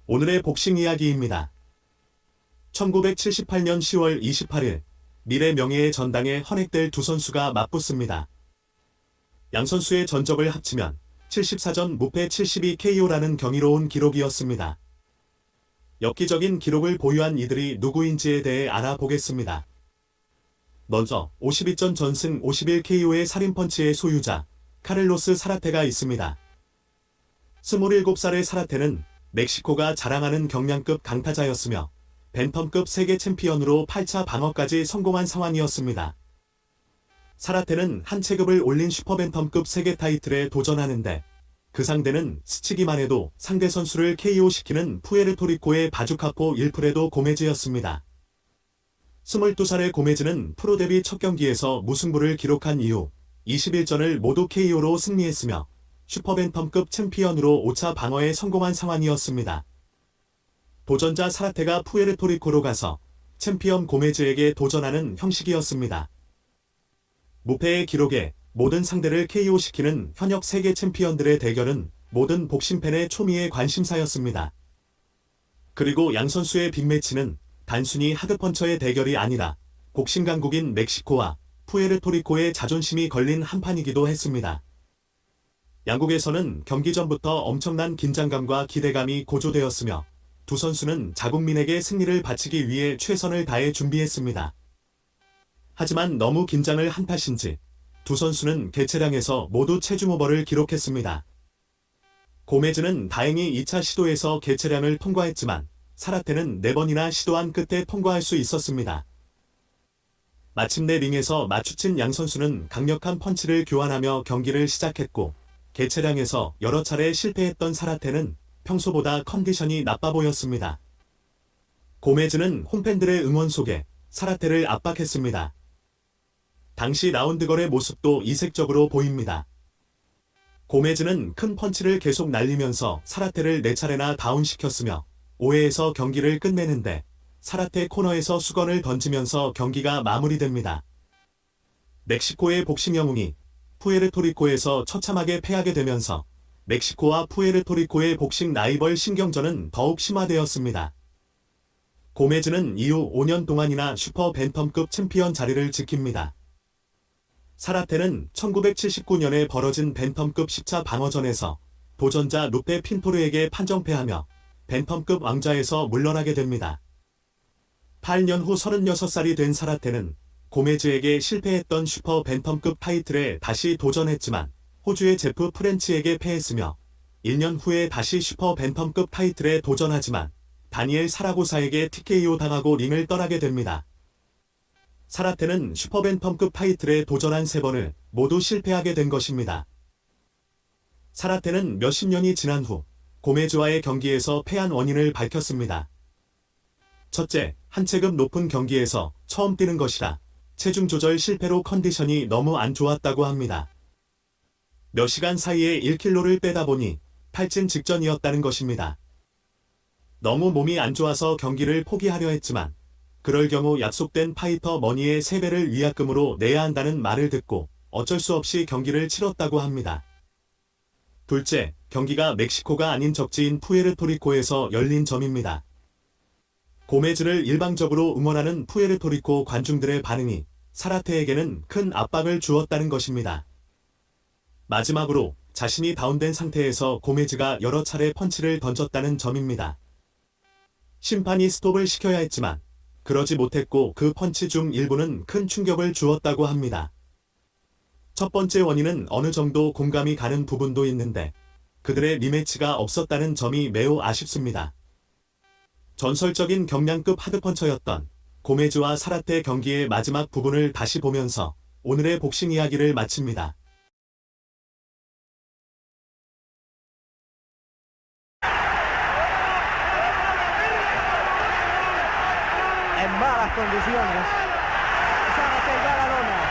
오늘의 복싱 이야기입니다. 1978년 10월 28일 미래 명예의 전당에 헌액될 두 선수가 맞붙습니다. 양 선수의 전적을 합치면 74전 무패 72KO라는 경이로운 기록이었습니다. 엽기적인 기록을 보유한 이들이 누구인지에 대해 알아보겠습니다. 먼저 52전 전승 51KO의 살인펀치의 소유자 카를로스 사라테가 있습니다. 27살의 사라테는 멕시코가 자랑하는 경량급 강타자였으며 벤텀급 세계 챔피언으로 8차 방어까지 성공한 상황이었습니다. 사라테는 한 체급을 올린 슈퍼벤텀급 세계 타이틀에 도전하는데 그 상대는 스치기만 해도 상대 선수를 KO시키는 푸에르토리코의 바주카포 일프레도 고메즈였습니다. 22살의 고메즈는 프로 데뷔 첫 경기에서 무승부를 기록한 이후 21전을 모두 KO로 승리했으며 슈퍼벤텀급 챔피언으로 5차 방어에 성공한 상황이었습니다. 도전자 사라테가 푸에르토리코로 가서 챔피언 고메즈에게 도전하는 형식이었습니다. 무패의 기록에 모든 상대를 KO시키는 현역 세계 챔피언들의 대결은 모든 복싱팬의 초미의 관심사였습니다. 그리고 양 선수의 빅매치는 단순히 하드펀처의 대결이 아니라 복싱 강국인 멕시코와 푸에르토리코의 자존심이 걸린 한판이기도 했습니다. 양국에서는 경기 전부터 엄청난 긴장감과 기대감이 고조되었으며 두 선수는 자국민에게 승리를 바치기 위해 최선을 다해 준비했습니다. 하지만 너무 긴장을 한 탓인지 두 선수는 개체량에서 모두 체중 오버를 기록했습니다. 고메즈는 다행히 2차 시도에서 개체량을 통과했지만 사라테는 4번이나 시도한 끝에 통과할 수 있었습니다. 마침내 링에서 마주친 양 선수는 강력한 펀치를 교환하며 경기를 시작했고 개체량에서 여러 차례 실패했던 사라테는 평소보다 컨디션이 나빠 보였습니다. 고메즈는 홈팬들의 응원 속에 사라테를 압박했습니다. 당시 라운드걸의 모습도 이색적으로 보입니다. 고메즈는 큰 펀치를 계속 날리면서 사라테를 4차례나 다운시켰으며 5회에서 경기를 끝내는데 사라테 코너에서 수건을 던지면서 경기가 마무리됩니다. 멕시코의 복싱 영웅이 푸에르토리코에서 처참하게 패하게 되면서 멕시코와 푸에르토리코의 복싱 라이벌 신경전은 더욱 심화되었습니다. 고메즈는 이후 5년 동안이나 슈퍼 벤텀급 챔피언 자리를 지킵니다. 사라테는 1979년에 벌어진 벤텀급 10차 방어전에서 도전자 루페 핀토르에게 판정패하며 벤텀급 왕좌에서 물러나게 됩니다. 8년 후 36살이 된 사라테는 고메즈에게 실패했던 슈퍼 벤텀급 타이틀에 다시 도전했지만 호주의 제프 프렌치에게 패했으며 1년 후에 다시 슈퍼 벤텀급 타이틀에 도전하지만 다니엘 사라고사에게 TKO 당하고 링을 떠나게 됩니다. 사라테는 슈퍼 벤텀급 타이틀에 도전한 3번을 모두 실패하게 된 것입니다. 사라테는 몇십 년이 지난 후 고메즈와의 경기에서 패한 원인을 밝혔습니다. 첫째, 한 체급 높은 경기에서 처음 뛰는 것이라 체중 조절 실패로 컨디션이 너무 안 좋았다고 합니다. 몇 시간 사이에 1kg를 빼다 보니 탈진 직전이었다는 것입니다. 너무 몸이 안 좋아서 경기를 포기하려 했지만 그럴 경우 약속된 파이터 머니의 3배를 위약금으로 내야 한다는 말을 듣고 어쩔 수 없이 경기를 치렀다고 합니다. 둘째, 경기가 멕시코가 아닌 적지인 푸에르토리코에서 열린 점입니다. 고메즈를 일방적으로 응원하는 푸에르토리코 관중들의 반응이 사라테에게는 큰 압박을 주었다는 것입니다. 마지막으로 자신이 다운된 상태에서 고메즈가 여러 차례 펀치를 던졌다는 점입니다. 심판이 스톱을 시켜야 했지만 그러지 못했고 그 펀치 중 일부는 큰 충격을 주었다고 합니다. 첫 번째 원인은 어느 정도 공감이 가는 부분도 있는데 그들의 리매치가 없었다는 점이 매우 아쉽습니다. 전설적인 경량급 하드펀처였던 고메즈와 사라테 경기의 마지막 부분을 다시 보면서 오늘의 복싱 이야기를 마칩니다. En malas condiciones. Zárate va a la lona.